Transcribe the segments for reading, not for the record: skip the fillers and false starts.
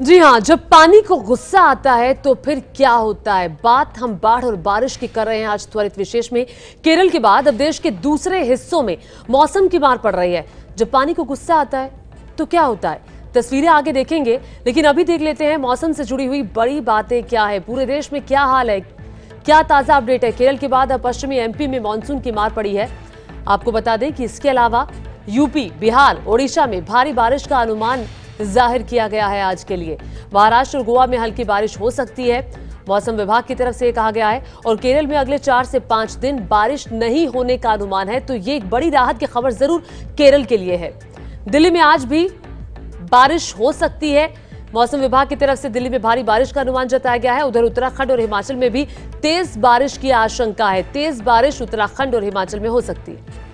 जी हाँ, जब पानी को गुस्सा आता है तो फिर क्या होता है। बात हम बाढ़ और बारिश की कर रहे हैं आज त्वरित विशेष में। केरल के बाद अब देश के दूसरे हिस्सों में मौसम की मार पड़ रही है। जब पानी को गुस्सा आता है तो क्या होता है, तस्वीरें आगे देखेंगे, लेकिन अभी देख लेते हैं मौसम से जुड़ी हुई बड़ी बातें क्या है, पूरे देश में क्या हाल है, क्या ताजा अपडेट है। केरल के बाद अब पश्चिमी एमपी में मानसून की मार पड़ी है। आपको बता दें कि इसके अलावा यूपी, बिहार, ओडिशा में भारी बारिश का अनुमान जाहिर किया गया है आज के लिए। महाराष्ट्र और गोवा में हल्की बारिश हो सकती है, मौसम विभाग की तरफ से कहा गया है। और केरल में अगले 4 से 5 दिन बारिश नहीं होने का अनुमान है, तो ये एक बड़ी राहत की खबर जरूर केरल के लिए है। दिल्ली में आज भी बारिश हो सकती है, मौसम विभाग की तरफ से दिल्ली में भारी बारिश का अनुमान जताया गया है। उधर उत्तराखंड और हिमाचल में भी तेज बारिश की आशंका है। तेज बारिश उत्तराखंड और हिमाचल में हो सकती है।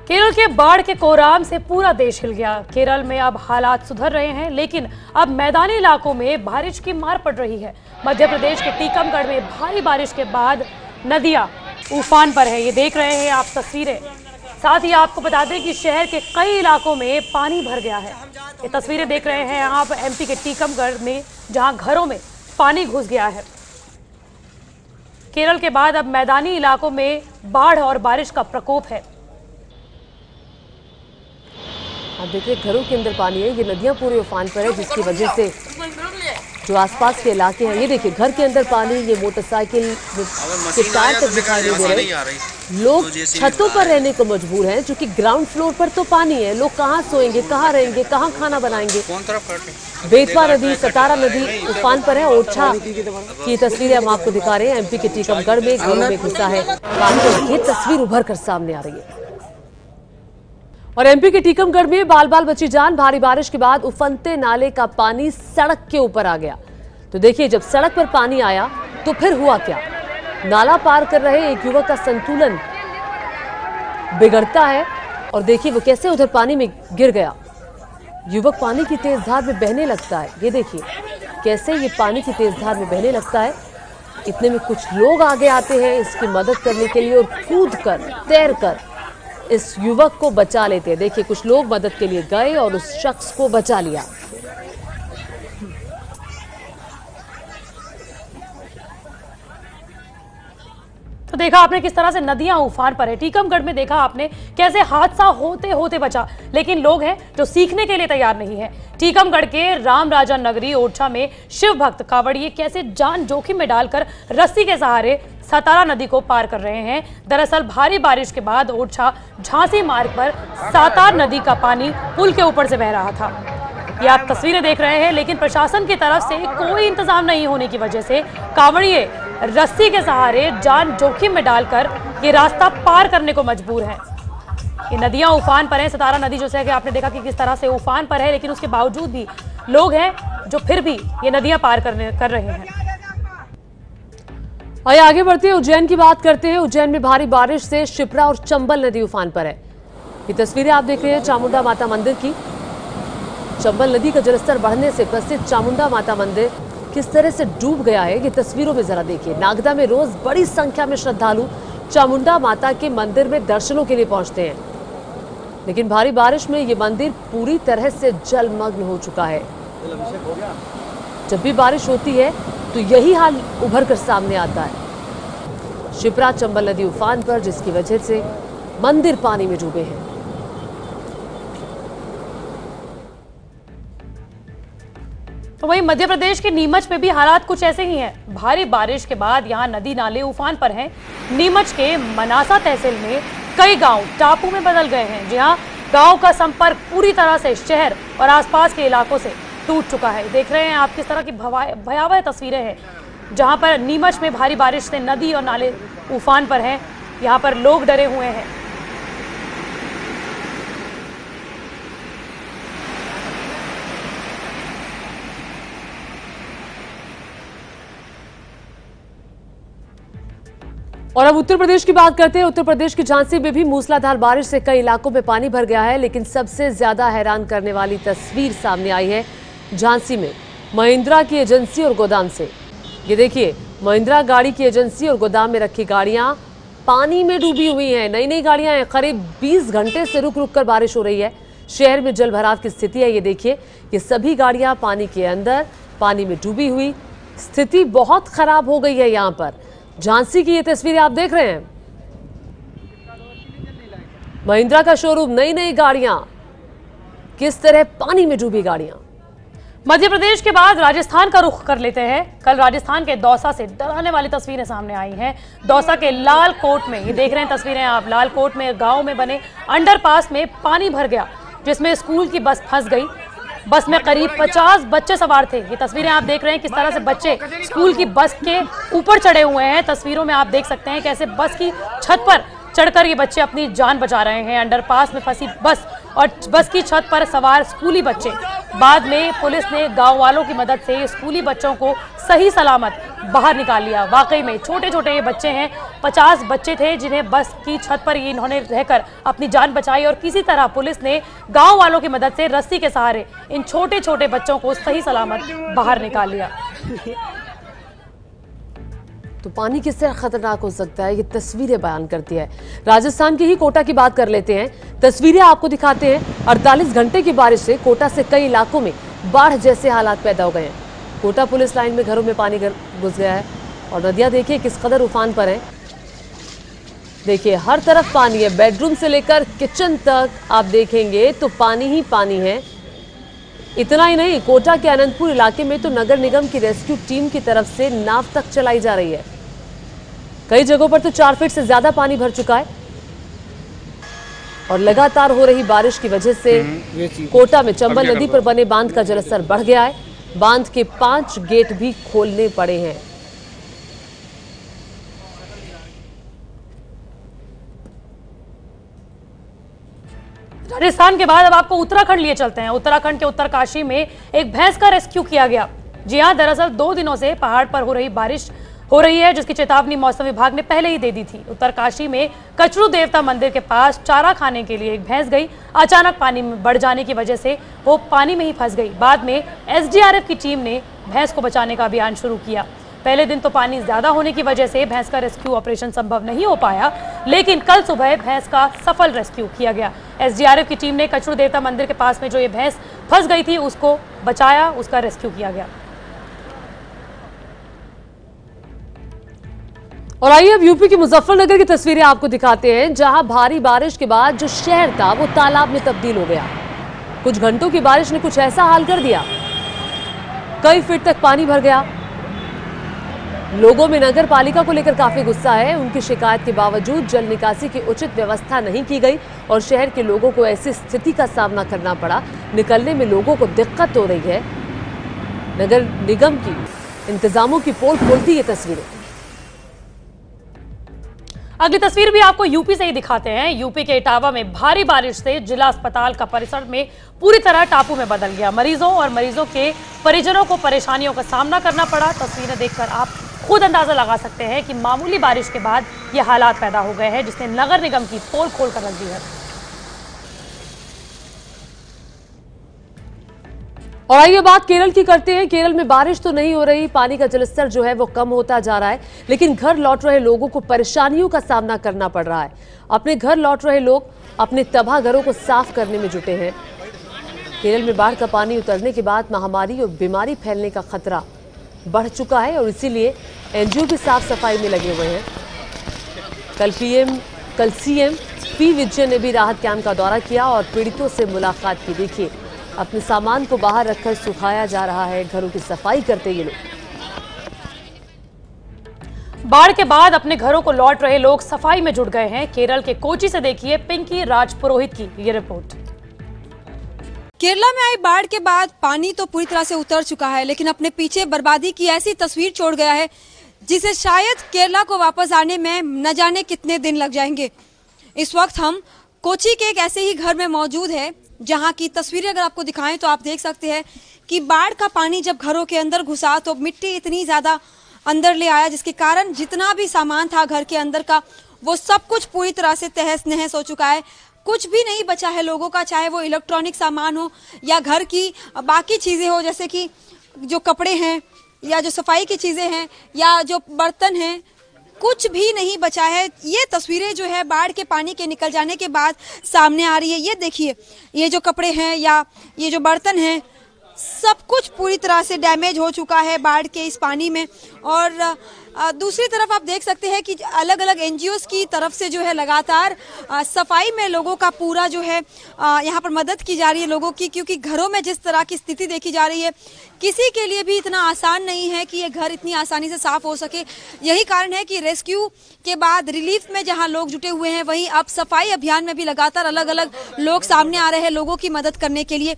केरल के बाढ़ के कोहराम से पूरा देश हिल गया। केरल में अब हालात सुधर रहे हैं, लेकिन अब मैदानी इलाकों में बारिश की मार पड़ रही है। मध्य प्रदेश के टीकमगढ़ में भारी बारिश के बाद नदियां उफान पर है। ये देख रहे हैं आप तस्वीरें। साथ ही आपको बता दें कि शहर के कई इलाकों में पानी भर गया है। ये तस्वीरें देख रहे हैं आप एमपी के टीकमगढ़ में, जहां घरों में पानी घुस गया है। केरल के बाद अब मैदानी इलाकों में बाढ़ और बारिश का प्रकोप है। आप देखिए घरों के अंदर पानी है, ये नदियां पूरे उफान पर है, जिसकी वजह से जो आसपास के इलाके हैं, ये देखिए घर के अंदर पानी, ये मोटरसाइकिल के टायर तक दिखाई नहीं दे रहे। लोग छतों पर रहने को मजबूर हैं, क्योंकि ग्राउंड फ्लोर पर तो पानी है। लोग कहाँ सोएंगे, कहाँ रहेंगे, कहाँ खाना बनाएंगे। बेतवा नदी, सतारा नदी उफान पर है। ओरछा की तस्वीरें हम आपको दिखा रहे हैं। एमपी के टीकमगढ़ में घरों में घुसा है पानी, ये तस्वीर उभर कर सामने आ रही है। और एमपी के टीकमगढ़ में बाल बाल बची जान। भारी बारिश के बाद उफनते नाले का पानी सड़क के ऊपर आ गया। तो देखिए जब सड़क पर पानी आया तो फिर हुआ क्या। नाला पार कर रहे एक युवक का संतुलन बिगड़ता है और देखिए वो कैसे उधर पानी में गिर गया। युवक पानी की तेज धार में बहने लगता है। ये देखिए कैसे ये पानी की तेज धार में बहने लगता है। इतने में कुछ लोग आगे आते हैं इसकी मदद करने के लिए और कूद कर, तैर कर इस युवक को बचा लेते हैं। देखिए कुछ लोग मदद के लिए गए और उस शख्स को बचा लिया। तो देखा आपने किस तरह से नदियां उफान पर है। टीकमगढ़ में देखा आपने कैसे हादसा होते होते बचा, लेकिन लोग हैं जो सीखने के लिए तैयार नहीं है। टीकमगढ़ के राम राजा नगरी ओरछा में शिव भक्त कांवड़िए कैसे जान जोखिम में डालकर रस्सी के सहारे सतारा नदी को पार कर रहे हैं। दरअसल भारी बारिश के बाद ओरछा झांसी मार्ग पर सतारा नदी का पानी पुल के ऊपर से बह रहा था। ये आप तस्वीरें देख रहे हैं, लेकिन प्रशासन की तरफ से कोई इंतजाम नहीं होने की वजह से कांवड़िए रस्सी के सहारे जान जोखिम में डालकर ये रास्ता पार करने को मजबूर हैं। ये नदियां उफान पर हैं। सतारा नदी जैसे कि आपने देखा कि किस तरह से उफान पर है, लेकिन उसके बावजूद भी लोग हैं जो फिर भी ये नदियां पार कर रहे हैं। आइए आगे बढ़ते हैं, उज्जैन की बात करते हैं। उज्जैन में भारी बारिश से शिप्रा और चंबल नदी उफान पर है। ये तस्वीरें आप देख रहे हैं चामुंडा माता मंदिर की। चंबल नदी का जलस्तर बढ़ने से प्रसिद्ध चामुंडा माता मंदिर किस तरह से डूब गया है, ये तस्वीरों में जरा देखिए। नागदा में रोज बड़ी संख्या में श्रद्धालु चामुंडा माता के मंदिर में दर्शनों के लिए पहुंचते हैं, लेकिन भारी बारिश में ये मंदिर पूरी तरह से जलमग्न हो चुका है। जब भी बारिश होती है तो यही हाल उभर कर सामने आता है। शिप्रा चंबल नदी उफान पर, जिसकी वजह से मंदिर पानी में डूबे हैं। तो वहीं मध्य प्रदेश के नीमच में भी हालात कुछ ऐसे ही हैं। भारी बारिश के बाद यहां नदी नाले उफान पर हैं। नीमच के मनासा तहसील में कई गांव टापू में बदल गए हैं। जहां गांव का संपर्क पूरी तरह से शहर और आसपास के इलाकों से टूट चुका है। देख रहे हैं आप किस तरह की भयावह तस्वीरें हैं, जहां पर नीमच में भारी बारिश से नदी और नाले उफान पर हैं। यहां पर लोग डरे हुए हैं। और अब उत्तर प्रदेश की बात करते हैं। उत्तर प्रदेश की झांसी में भी मूसलाधार बारिश से कई इलाकों में पानी भर गया है, लेकिन सबसे ज्यादा हैरान करने वाली तस्वीर सामने आई है झांसी में महिंद्रा की एजेंसी और गोदाम से। ये देखिए महिंद्रा गाड़ी की एजेंसी और गोदाम में रखी गाड़ियां पानी में डूबी हुई हैं। नई नई गाड़ियां हैं। करीब 20 घंटे से रुक रुक कर बारिश हो रही है। शहर में जल भराव की स्थिति है। ये देखिए, ये सभी गाड़ियां पानी के अंदर, पानी में डूबी हुई। स्थिति बहुत खराब हो गई है। यहां पर झांसी की ये तस्वीरें आप देख रहे हैं। महिंद्रा का शोरूम, नई नई गाड़ियां, किस तरह पानी में डूबी गाड़ियां। मध्य प्रदेश के बाद राजस्थान का रुख कर लेते हैं। कल राजस्थान के दौसा से डराने वाली तस्वीरें सामने आई हैं। दौसा के लालकोट में, ये देख रहे हैं तस्वीरें आप, लालकोट में गांव में बने अंडरपास में पानी भर गया, जिसमें स्कूल की बस फंस गई। बस में करीब 50 बच्चे सवार थे। ये तस्वीरें आप देख रहे हैं किस तरह से बच्चे स्कूल की बस के ऊपर चढ़े हुए हैं। तस्वीरों में आप देख सकते हैं कैसे बस की छत पर चढ़कर ये बच्चे अपनी जान बचा रहे हैं। अंडरपास में फंसी बस और बस की छत पर सवार स्कूली बच्चे। बाद में पुलिस ने गांव वालों की मदद से स्कूली बच्चों को सही सलामत बाहर निकाल लिया। वाकई में छोटे छोटे ये बच्चे हैं, 50 बच्चे थे जिन्हें बस की छत पर इन्होंने रहकर अपनी जान बचाई और किसी तरह पुलिस ने गांव वालों की मदद से रस्सी के सहारे इन छोटे छोटे बच्चों को सही सलामत बाहर निकाल लिया। तो पानी किस तरह खतरनाक हो सकता है, ये तस्वीरें बयान करती है। राजस्थान की ही कोटा की बात कर लेते हैं। तस्वीरें आपको दिखाते हैं। 48 घंटे की बारिश से कोटा से कई इलाकों में बाढ़ जैसे हालात पैदा हो गए हैं। कोटा पुलिस लाइन में घरों में पानी घुस गया है और नदियां देखिए किस कदर उफान पर हैं। देखिए हर तरफ पानी है, बेडरूम से लेकर किचन तक आप देखेंगे तो पानी ही पानी है। इतना ही नहीं, कोटा के अनंतपुर इलाके में तो नगर निगम की रेस्क्यू टीम की तरफ से नाव तक चलाई जा रही है। कई जगहों पर तो 4 फीट से ज्यादा पानी भर चुका है और लगातार हो रही बारिश की वजह से कोटा में चंबल नदी पर बने बांध का जलस्तर बढ़ गया है। बांध के 5 गेट भी खोलने पड़े हैं। राजस्थान के बाद अब आपको उत्तराखंड लिए चलते हैं। उत्तराखंड के उत्तरकाशी में एक भैंस का रेस्क्यू किया गया। जी हां, दरअसल 2 दिनों से पहाड़ पर हो रही बारिश हो रही है, जिसकी चेतावनी मौसम विभाग ने पहले ही दे दी थी। उत्तरकाशी में कचरू देवता मंदिर के पास चारा खाने के लिए एक भैंस गई। अचानक पानी में बढ़ जाने की वजह से वो पानी में ही फंस गई। बाद में एसडीआरएफ की टीम ने भैंस को बचाने का अभियान शुरू किया। पहले दिन तो पानी ज्यादा होने की वजह से भैंस का रेस्क्यू ऑपरेशन संभव नहीं हो पाया, लेकिन कल सुबह भैंस का सफल रेस्क्यू किया गया। एसडीआरएफ की टीम ने कचरू देवता मंदिर के पास में जो ये भैंस फंस गई थी उसको बचाया, उसका रेस्क्यू किया गया। और आइए अब यूपी के मुजफ्फरनगर की तस्वीरें आपको दिखाते हैं, जहां भारी बारिश के बाद जो शहर था वो तालाब में तब्दील हो गया। कुछ घंटों की बारिश ने कुछ ऐसा हाल कर दिया, कई फीट तक पानी भर गया। लोगों में नगर पालिका को लेकर काफी गुस्सा है। उनकी शिकायत के बावजूद जल निकासी की उचित व्यवस्था नहीं की गई और शहर के लोगों को ऐसी स्थिति का सामना करना पड़ा। निकलने में लोगों को दिक्कत हो रही है। नगर निगम की इंतजामों की पोल खोलती ये तस्वीरें। अगली तस्वीर भी आपको यूपी से ही दिखाते हैं। यूपी के इटावा में भारी बारिश से जिला अस्पताल का परिसर में पूरी तरह टापू में बदल गया। मरीजों और मरीजों के परिजनों को परेशानियों का सामना करना पड़ा। तस्वीरें देखकर आप खुद अंदाजा लगा सकते हैं कि मामूली बारिश के बाद ये हालात पैदा हो गए हैं, जिसने नगर निगम की पोल खोल कर रख दी है। और आइए बात केरल की करते हैं। केरल में बारिश तो नहीं हो रही, पानी का जलस्तर जो है वो कम होता जा रहा है, लेकिन घर लौट रहे लोगों को परेशानियों का सामना करना पड़ रहा है। अपने घर लौट रहे लोग अपने तबाह घरों को साफ करने में जुटे हैं। केरल में बाढ़ का पानी उतरने के बाद महामारी और बीमारी फैलने का खतरा बढ़ चुका है और इसीलिए एनजीओ भी साफ सफाई में लगे हुए हैं। कल सीएम पी विजयन ने भी राहत कैंप का दौरा किया और पीड़ितों से मुलाकात की। देखिए अपने सामान को बाहर रखकर सुखाया जा रहा है, घरों की सफाई करते ये लोग। बाढ़ के बाद अपने घरों को लौट रहे लोग सफाई में जुट गए हैं। केरल के कोची से देखिए पिंकी राजपुरोहित की ये रिपोर्ट। केरला में आई बाढ़ के बाद पानी तो पूरी तरह से उतर चुका है, लेकिन अपने पीछे बर्बादी की ऐसी तस्वीर छोड़ गया है जिसे शायद केरला को वापस आने में न जाने कितने दिन लग जाएंगे। इस वक्त हम कोची के एक ऐसे ही घर में मौजूद है जहां की तस्वीरें अगर आपको दिखाएं तो आप देख सकते हैं कि बाढ़ का पानी जब घरों के अंदर घुसा तो मिट्टी इतनी ज्यादा अंदर ले आया, जिसके कारण जितना भी सामान था घर के अंदर का वो सब कुछ पूरी तरह से तहस नहस हो चुका है। कुछ भी नहीं बचा है लोगों का, चाहे वो इलेक्ट्रॉनिक सामान हो या घर की बाकी चीजें हो, जैसे कि जो कपड़े हैं या जो सफाई की चीजें हैं या जो बर्तन हैं, कुछ भी नहीं बचा है। ये तस्वीरें जो है बाढ़ के पानी के निकल जाने के बाद सामने आ रही है। ये देखिए, ये जो कपड़े हैं या ये जो बर्तन हैं, सब कुछ पूरी तरह से डैमेज हो चुका है बाढ़ के इस पानी में। और दूसरी तरफ आप देख सकते हैं कि अलग अलग एनजीओज की तरफ से जो है लगातार सफाई में लोगों का पूरा जो है यहाँ पर मदद की जा रही है लोगों की, क्योंकि घरों में जिस तरह की स्थिति देखी जा रही है, किसी के लिए भी इतना आसान नहीं है कि ये घर इतनी आसानी से साफ हो सके। यही कारण है कि रेस्क्यू के बाद रिलीफ में जहाँ लोग जुटे हुए हैं, वहीं अब सफाई अभियान में भी लगातार अलग अलग लोग सामने आ रहे हैं लोगों की मदद करने के लिए।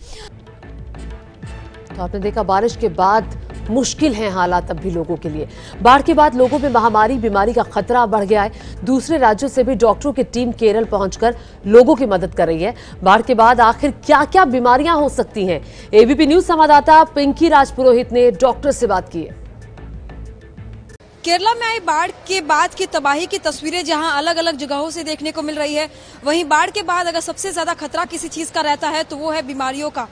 तो आपने देखा बारिश के बाद मुश्किल हैं हालात अब भी लोगों के लिए। बाढ़ के बाद लोगों में महामारी बीमारी का खतरा बढ़ गया है। दूसरे राज्यों से भी डॉक्टरों की टीम केरल पहुंचकर लोगों की मदद कर रही है। बाढ़ के बाद आखिर क्या क्या बीमारियां हो सकती हैं, एबीपी न्यूज संवाददाता पिंकी राजपुरोहित ने डॉक्टर से बात की है। केरला में आई बाढ़ के बाद की तबाही की तस्वीरें जहां अलग अलग जगहों से देखने को मिल रही है, वहीं बाढ़ के बाद अगर सबसे ज्यादा खतरा किसी चीज का रहता है तो वो है बीमारियों का।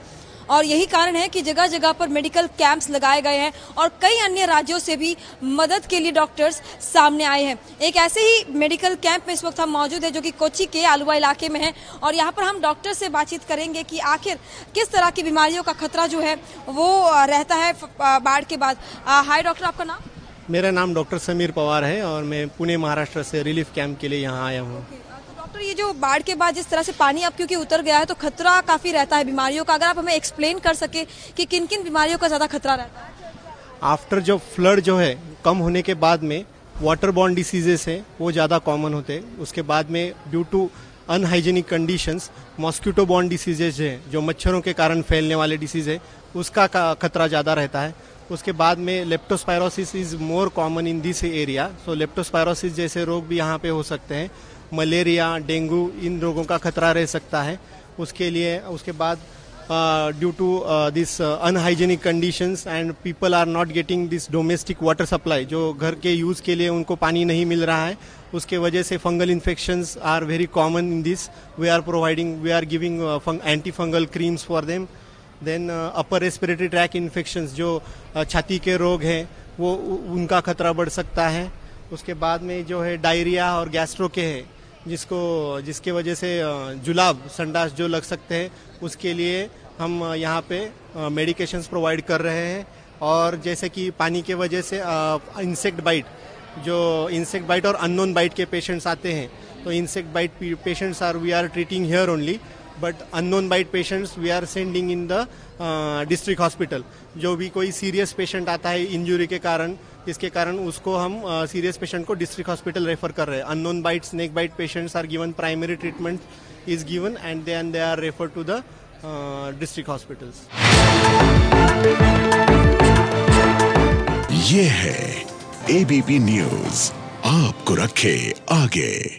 और यही कारण है कि जगह जगह पर मेडिकल कैंप्स लगाए गए हैं और कई अन्य राज्यों से भी मदद के लिए डॉक्टर्स सामने आए हैं। एक ऐसे ही मेडिकल कैंप में इस वक्त हम मौजूद है जो कि कोच्चि के आलुवा इलाके में है, और यहाँ पर हम डॉक्टर से बातचीत करेंगे कि आखिर किस तरह की बीमारियों का खतरा जो है वो रहता है बाढ़ के बाद। हाय डॉक्टर, आपका नाम? मेरा नाम डॉक्टर समीर पवार है और मैं पुणे महाराष्ट्र से रिलीफ कैंप के लिए यहाँ आया हूँ। डॉक्टर, ये जो बाढ़ के बाद जिस तरह से पानी अब क्योंकि उतर गया है तो खतरा काफी रहता है बीमारियों का, अगर आप हमें एक्सप्लेन कर सके कि किन किन बीमारियों का ज्यादा खतरा रहता है? आफ्टर जो फ्लड जो है कम होने के बाद में वाटर बॉर्न डिसीजेस है वो ज़्यादा कॉमन होते हैं। उसके बाद में due to unhygienic conditions mosquito borne diseases है, जो मच्छरों के कारण फैलने वाले डिसीज है, उसका खतरा ज़्यादा रहता है। उसके बाद में leptospirosis is more common in this area. So leptospirosis जैसे रोग भी यहाँ पे हो सकते हैं। मलेरिया, डेंगू, इन रोगों का खतरा रह सकता है। उसके बाद due to this unhygienic conditions and people are not getting this domestic water supply, जो घर के यूज़ के लिए उनको पानी नहीं मिल रहा है, उसके वजह से fungal infections are very common in this. We are giving anti fungal creams for them. Then upper respiratory tract infections, जो छाती के रोग हैं, वो उनका खतरा बढ़ सकता है। उसके बाद में जो है डायरिया और गैस्ट्रो के है, जिसके वजह से जुलाब, संडास जो लग सकते हैं, उसके लिए हम यहाँ पे मेडिकेशंस प्रोवाइड कर रहे हैं। और जैसे कि पानी के वजह से इंसेक्ट बाइट और अननोन बाइट के पेशेंट्स आते हैं, तो insect bite patients we are treating here only, but unknown bite patients we are sending in the district hospital. जो भी कोई सीरियस पेशेंट आता है इंजुरी के कारण, इसके कारण उसको हम सीरियस पेशेंट को डिस्ट्रिक्ट हॉस्पिटल रेफर कर रहे हैं। Unknown bite, snake bite patients are given primary treatment is given and then they are refer to the district hospitals. ये है एबीपी न्यूज, आपको रखे आगे।